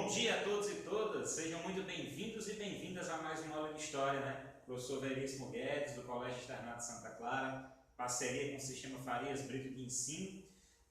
dia a todos e todas, sejam muito bem-vindos e bem-vindas a mais uma aula de História, né? Professor Veríssimo Guedes, do Colégio Externato Santa Clara, parceria com o Sistema Farias Brito de Ensino,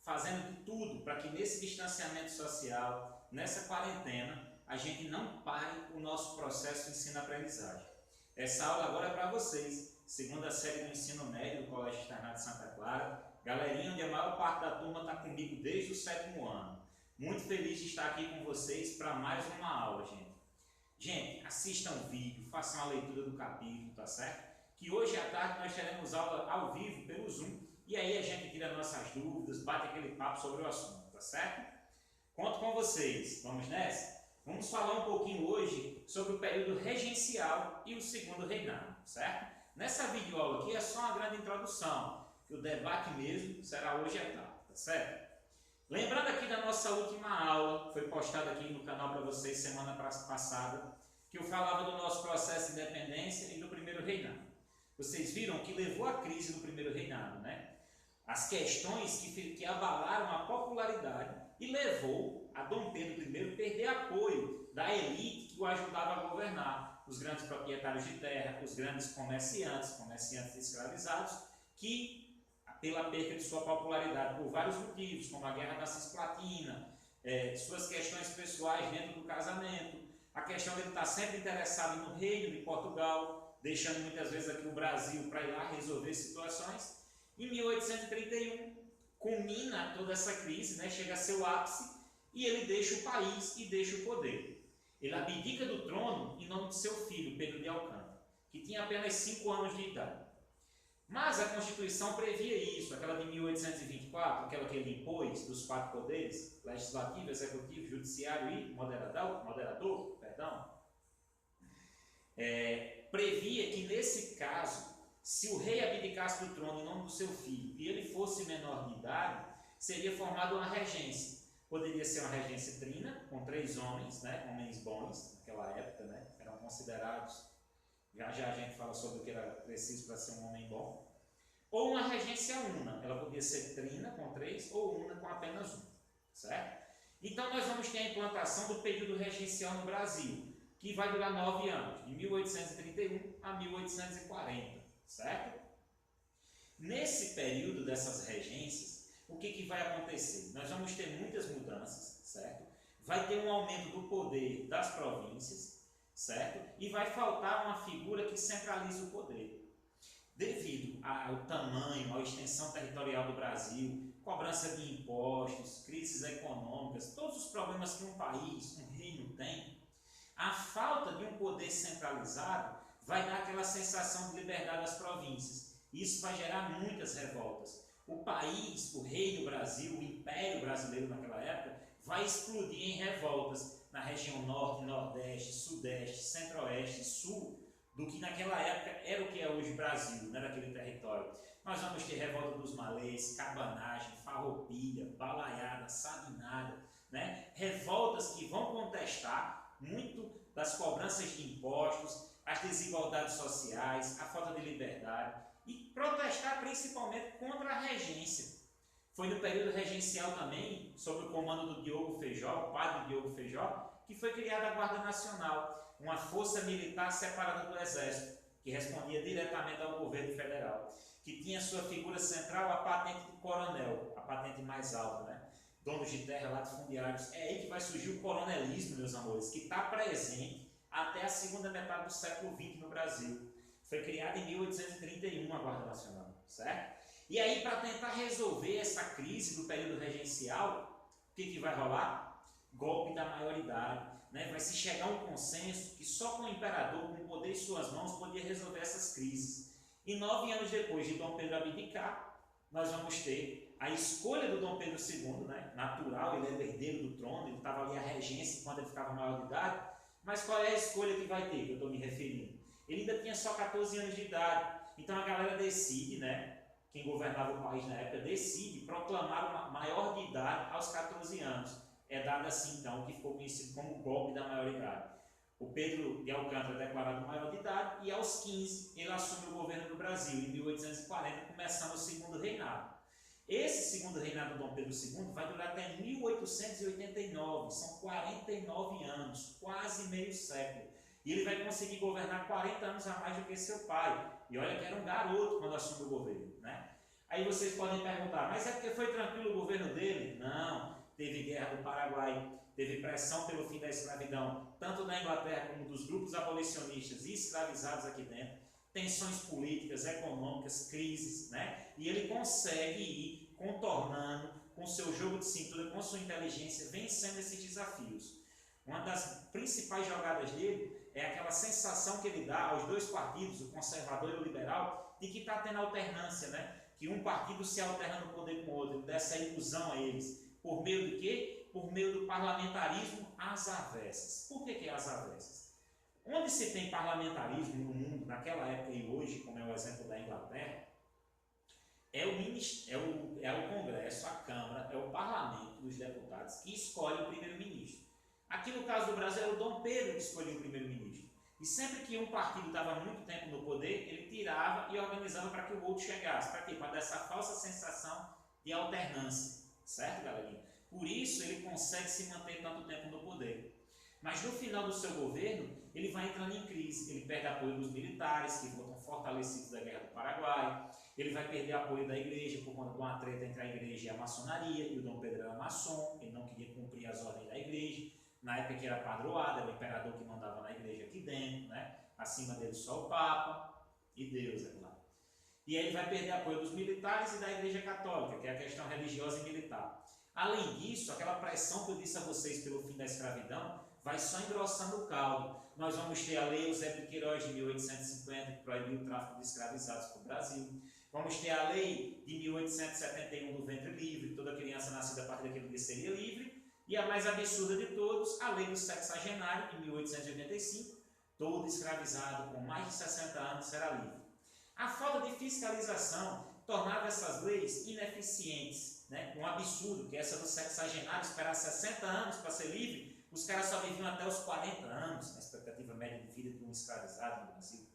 fazendo de tudo para que nesse distanciamento social, nessa quarentena, a gente não pare o nosso processo de ensino-aprendizagem. Essa aula agora é para vocês, segunda série do ensino médio do Colégio Externato Santa Clara, galerinha onde a maior parte da turma está comigo desde o 7º ano. Muito feliz de estar aqui com vocês para mais uma aula, gente. Gente, assistam o vídeo, façam a leitura do capítulo, tá certo? Que hoje à tarde nós teremos aula ao vivo pelo Zoom e aí a gente tira nossas dúvidas, bate aquele papo sobre o assunto, tá certo? Conto com vocês, vamos nessa? Vamos falar um pouquinho hoje sobre o período regencial e o segundo reinado, certo? Nessa videoaula aqui é só uma grande introdução, que o debate mesmo será hoje à tarde, tá certo? Lembrando aqui da nossa última aula, foi postada aqui no canal para vocês semana passada, que eu falava do nosso processo de independência e do primeiro reinado. Vocês viram que levou à crise do primeiro reinado, né? As questões que abalaram a popularidade e levou a Dom Pedro I perder apoio da elite que o ajudava a governar, os grandes proprietários de terra, os grandes comerciantes escravizados, que pela perda de sua popularidade por vários motivos, como a Guerra da Cisplatina, suas questões pessoais dentro do casamento, a questão de ele estar sempre interessado no reino de Portugal, deixando muitas vezes aqui o Brasil para ir lá resolver situações. Em 1831, culmina toda essa crise, né, chega a seu ápice, e ele deixa o país e deixa o poder. Ele abdica do trono em nome de seu filho, Pedro de Alcântara, que tinha apenas 5 anos de idade. Mas a Constituição previa isso, aquela de 1824, aquela que ele impôs dos 4 poderes, legislativo, executivo, judiciário e moderador, previa que nesse caso, se o rei abdicasse do trono em nome do seu filho e ele fosse menor de idade, seria formada uma regência. Poderia ser uma regência trina, com 3 homens, né, homens bons, naquela época, né, eram considerados. Já já a gente fala sobre o que era preciso para ser um homem bom. Ou uma regência una. Ela podia ser trina com 3 ou una com apenas 1. Certo? Então nós vamos ter a implantação do período regencial no Brasil, que vai durar 9 anos, de 1831 a 1840. Certo? Nesse período dessas regências, o que vai acontecer? Nós vamos ter muitas mudanças, certo? Vai ter um aumento do poder das províncias, certo? E vai faltar uma figura que centralize o poder. Devido ao tamanho, à extensão territorial do Brasil, cobrança de impostos, crises econômicas, todos os problemas que um país, um reino tem, a falta de um poder centralizado vai dar aquela sensação de liberdade às províncias. Isso vai gerar muitas revoltas. O país, o reino Brasil, o império brasileiro naquela época, vai explodir em revoltas na região norte, nordeste, sudeste, centro-oeste, sul, do que naquela época era o que é hoje o Brasil, né, daquele território. Nós vamos ter revolta dos malês, cabanagem, farroupilha, balaiada, sabinada, né? Revoltas que vão contestar muito das cobranças de impostos, as desigualdades sociais, a falta de liberdade e protestar principalmente contra a regência. Foi no período regencial também, sob o comando do Diogo Feijó, o padre Diogo Feijó, que foi criada a Guarda Nacional, uma força militar separada do Exército, que respondia diretamente ao governo federal, que tinha sua figura central a patente de coronel, a patente mais alta, né? Donos de terra, latifundiários. É aí que vai surgir o coronelismo, meus amores, que está presente até a segunda metade do século XX no Brasil. Foi criada em 1831 a Guarda Nacional, certo? E aí, para tentar resolver essa crise do período regencial, o que vai rolar? Golpe da maioridade, né? Vai se chegar a um consenso que só com o imperador, com o poder em suas mãos, podia resolver essas crises. E 9 anos depois de Dom Pedro abdicar, nós vamos ter a escolha do Dom Pedro II, né? Natural, ele é herdeiro do trono, ele estava ali a regência quando ele ficava maior de idade, mas qual é a escolha que vai ter, que eu estou me referindo? Ele ainda tinha só 14 anos de idade, então a galera decide, né? Quem governava o país na época decide proclamar uma maior de idade aos 14 anos. É dado assim, então, o que ficou conhecido como o golpe da maioridade. O Pedro de Alcântara é declarado maior de idade e aos 15 ele assume o governo do Brasil, em 1840, começando o segundo reinado. Esse segundo reinado do Dom Pedro II vai durar até 1889, são 49 anos, quase meio século. E ele vai conseguir governar 40 anos a mais do que seu pai. E olha que era um garoto quando assumiu o governo, né? Aí vocês podem perguntar, mas é porque foi tranquilo o governo dele? Não, teve guerra do Paraguai, teve pressão pelo fim da escravidão, tanto da Inglaterra como dos grupos abolicionistas e escravizados aqui dentro, tensões políticas, econômicas, crises, né? E ele consegue ir contornando com seu jogo de cintura, com sua inteligência, vencendo esses desafios. Uma das principais jogadas dele é aquela sensação que ele dá aos dois partidos, o conservador e o liberal, de que está tendo alternância, né? Que um partido se alterna no poder com o outro, dessa ilusão a eles. Por meio do quê? Por meio do parlamentarismo às avessas. Por que às avessas? Onde se tem parlamentarismo no mundo, naquela época e hoje, como é o exemplo da Inglaterra, é o Congresso, a Câmara, é o Parlamento dos Deputados que escolhe o primeiro-ministro. Aqui no caso do Brasil, é o Dom Pedro que escolheu o primeiro-ministro. E sempre que um partido estava muito tempo no poder, ele tirava e organizava para que o outro chegasse. Para quê? Para dar essa falsa sensação de alternância. Certo, galerinha? Por isso ele consegue se manter tanto tempo no poder. Mas no final do seu governo, ele vai entrando em crise. Ele perde apoio dos militares, que voltam fortalecidos da Guerra do Paraguai. Ele vai perder apoio da igreja por conta de uma treta entre a igreja e a maçonaria. E o Dom Pedro era maçom, ele não queria cumprir as ordens da igreja. Na época que era padroado, era o imperador que mandava na igreja aqui dentro, né? Acima dele só o Papa e Deus, é claro. E aí ele vai perder apoio dos militares e da igreja católica, que é a questão religiosa e militar. Além disso, aquela pressão que eu disse a vocês pelo fim da escravidão vai só engrossando o caldo. Nós vamos ter a lei Eusébio de Queiroz de 1850, que proibiu o tráfico de escravizados para o Brasil. Vamos ter a lei de 1871 do ventre livre, toda criança nascida a partir daquele dia seria livre. E a mais absurda de todos, a lei do sexagenário, de 1885, todo escravizado com mais de 60 anos será livre. A falta de fiscalização tornava essas leis ineficientes, né? Um absurdo, que essa do sexagenário, esperar 60 anos para ser livre, os caras só viviam até os 40 anos, na expectativa média de vida de um escravizado no Brasil.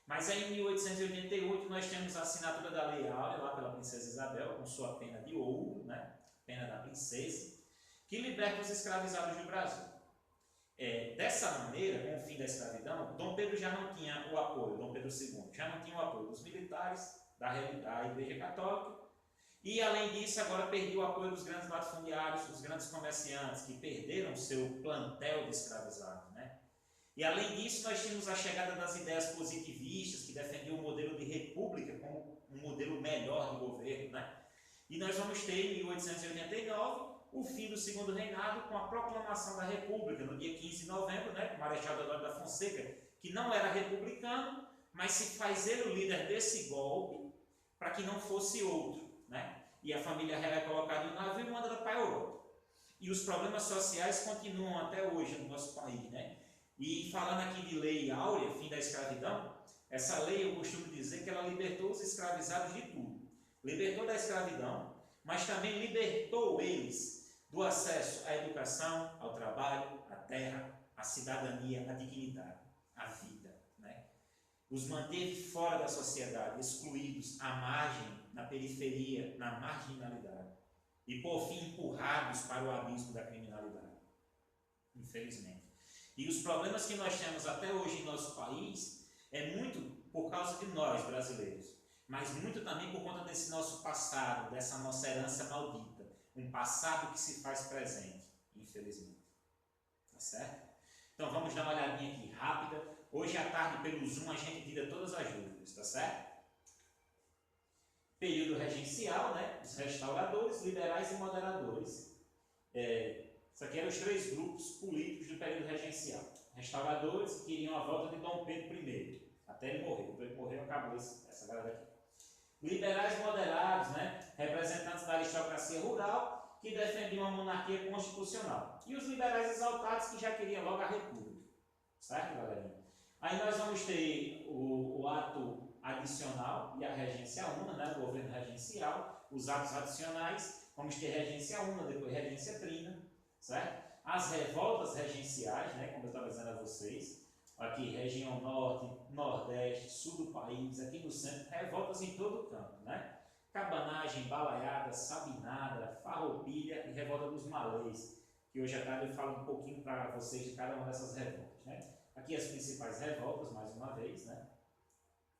Mas aí em 1888 nós temos a assinatura da Lei Áurea, lá pela princesa Isabel, com sua pena de ouro, né? Pena da princesa, que liberta os escravizados do Brasil. Dessa maneira, com o fim da escravidão, Dom Pedro já não tinha o apoio, Dom Pedro II, já não tinha o apoio dos militares, da Igreja Católica, e além disso agora perdeu o apoio dos grandes latifundiários, dos grandes comerciantes, que perderam seu plantel de escravizados, né? E além disso nós tínhamos a chegada das ideias positivistas, que defendiam o modelo de república como um modelo melhor de governo, né? E nós vamos ter em 1889 o fim do segundo reinado com a proclamação da República, no dia 15 de novembro, né, com o Marechal Deodoro da Fonseca, que não era republicano, mas se faz ele o líder desse golpe para que não fosse outro, né? E a família real é colocada em um navio e manda para a Europa. E os problemas sociais continuam até hoje no nosso país, né? E falando aqui de lei áurea, fim da escravidão, essa lei eu costumo dizer que ela libertou os escravizados de tudo. Libertou da escravidão, mas também libertou eles do acesso à educação, ao trabalho, à terra, à cidadania, à dignidade, à vida, né? Os manteve fora da sociedade, excluídos, à margem, na periferia, na marginalidade. E, por fim, empurrados para o abismo da criminalidade. Infelizmente. E os problemas que nós temos até hoje em nosso país é muito por causa de nós, brasileiros, mas muito também por conta desse nosso passado, dessa nossa herança maldita. Um passado que se faz presente, infelizmente. Tá certo? Então vamos dar uma olhadinha aqui rápida. Hoje à tarde, pelo Zoom, a gente tira todas as dúvidas, tá certo? Período regencial, né? Os restauradores, liberais e moderadores. Isso aqui eram os três grupos políticos do período regencial. Restauradores que queriam a volta de Dom Pedro I, até ele morrer. Quando ele morreu, acabou essa galera aqui. Liberais moderados, né? Representantes da aristocracia rural, que defendiam a monarquia constitucional. E os liberais exaltados, que já queriam logo a república. Certo, galerinha? Aí nós vamos ter o ato adicional e a regência una, né? O governo regencial, os atos adicionais, vamos ter regência una, depois regência trina, certo? As revoltas regenciais, né? Como eu estava dizendo a vocês, aqui região norte, nordeste, sul do país, aqui no centro, revoltas em todo o campo, né? cabanagem, balaiada, sabinada, farroupilha e revolta dos malês, que hoje à tarde eu falo um pouquinho para vocês de cada uma dessas revoltas, né? Aqui as principais revoltas, mais uma vez, né?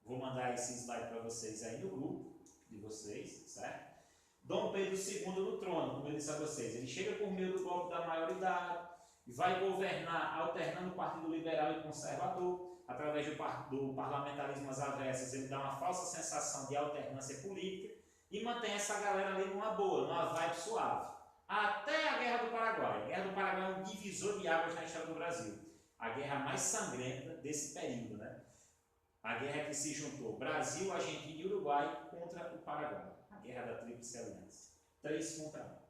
Vou mandar esse slide para vocês aí no grupo de vocês, certo? Dom Pedro II no trono, como eu disse a vocês, ele chega por meio do golpe da maioridade, vai governar alternando o Partido Liberal e Conservador, através do parlamentarismo às avessas, ele dá uma falsa sensação de alternância política e mantém essa galera ali numa boa, numa vibe suave. Até a Guerra do Paraguai. A Guerra do Paraguai é um divisor de águas na história do Brasil. A guerra mais sangrenta desse período, né? A guerra que se juntou Brasil, Argentina e Uruguai contra o Paraguai. A guerra da Tríplice Aliança. 3 contra 1.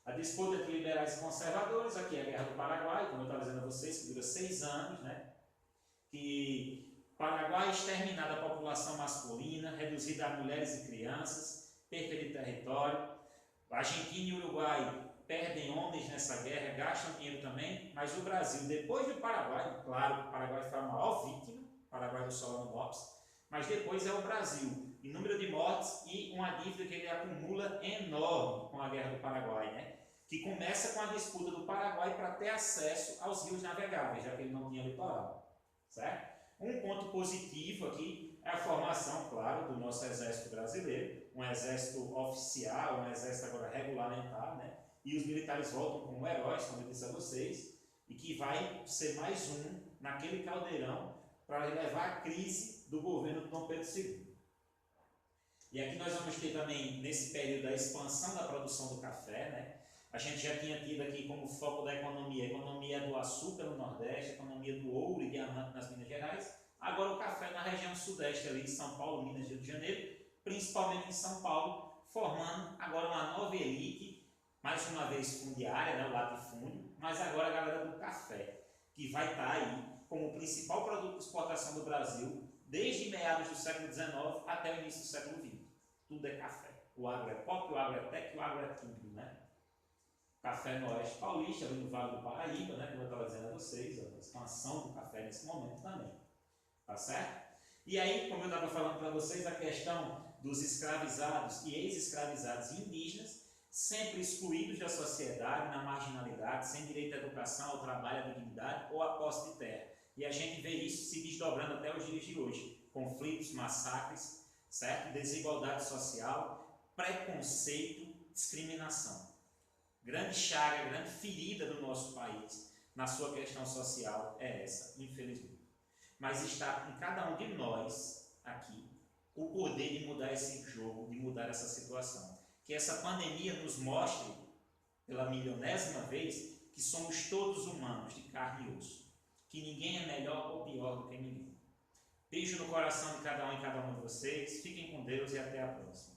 A disputa entre liberais e conservadores, aqui é a Guerra do Paraguai, como eu estava dizendo a vocês, que dura 6 anos, né? Que Paraguai exterminada a população masculina, reduzida a mulheres e crianças, perda de território. A Argentina e o Uruguai perdem homens nessa guerra, gastam dinheiro também, mas o Brasil, depois do Paraguai, claro, o Paraguai foi a maior vítima, o Paraguai do Solano Lopes, mas depois é o Brasil, em número de mortes e uma dívida que ele acumula enorme com a Guerra do Paraguai, né? Que começa com a disputa do Paraguai para ter acesso aos rios navegáveis, já que ele não tinha litoral, certo? Um ponto positivo aqui é a formação, claro, do nosso exército brasileiro, um exército oficial, um exército agora regulamentar, né? E os militares voltam como heróis, como eu disse a vocês, e que vai ser mais um naquele caldeirão para levar a crise do governo de Dom Pedro II. E aqui nós vamos ter também, nesse período, a expansão da produção do café, né? A gente já tinha tido aqui como foco da economia, a economia do açúcar no Nordeste, a economia do ouro e diamante nas Minas Gerais. Agora o café na região sudeste, ali de São Paulo, Minas e Rio de Janeiro, principalmente em São Paulo, formando agora uma nova elite, mais uma vez fundiária, né, o latifúndio, mas agora a galera do café, que vai estar aí como o principal produto de exportação do Brasil, desde meados do século XIX até o início do século XX. Tudo é café. O agro é pop, o agro é tech, o agro é tudo, né? Café no Oeste Paulista, ali no Vale do Paraíba, né? Como eu estava dizendo a vocês, a expansão do café nesse momento também. Tá certo? E aí, como eu estava falando para vocês, a questão dos escravizados e ex-escravizados indígenas, sempre excluídos da sociedade, na marginalidade, sem direito à educação, ao trabalho, à dignidade ou à posse de terra. E a gente vê isso se desdobrando até os dias de hoje. Conflitos, massacres, certo? Desigualdade social, preconceito, discriminação. Grande chaga, grande ferida do nosso país na sua questão social é essa, infelizmente. Mas está em cada um de nós aqui o poder de mudar esse jogo, de mudar essa situação. Que essa pandemia nos mostre, pela milionésima vez, que somos todos humanos, de carne e osso. Que ninguém é melhor ou pior do que ninguém. Beijo no coração de cada um e cada uma de vocês. Fiquem com Deus e até a próxima.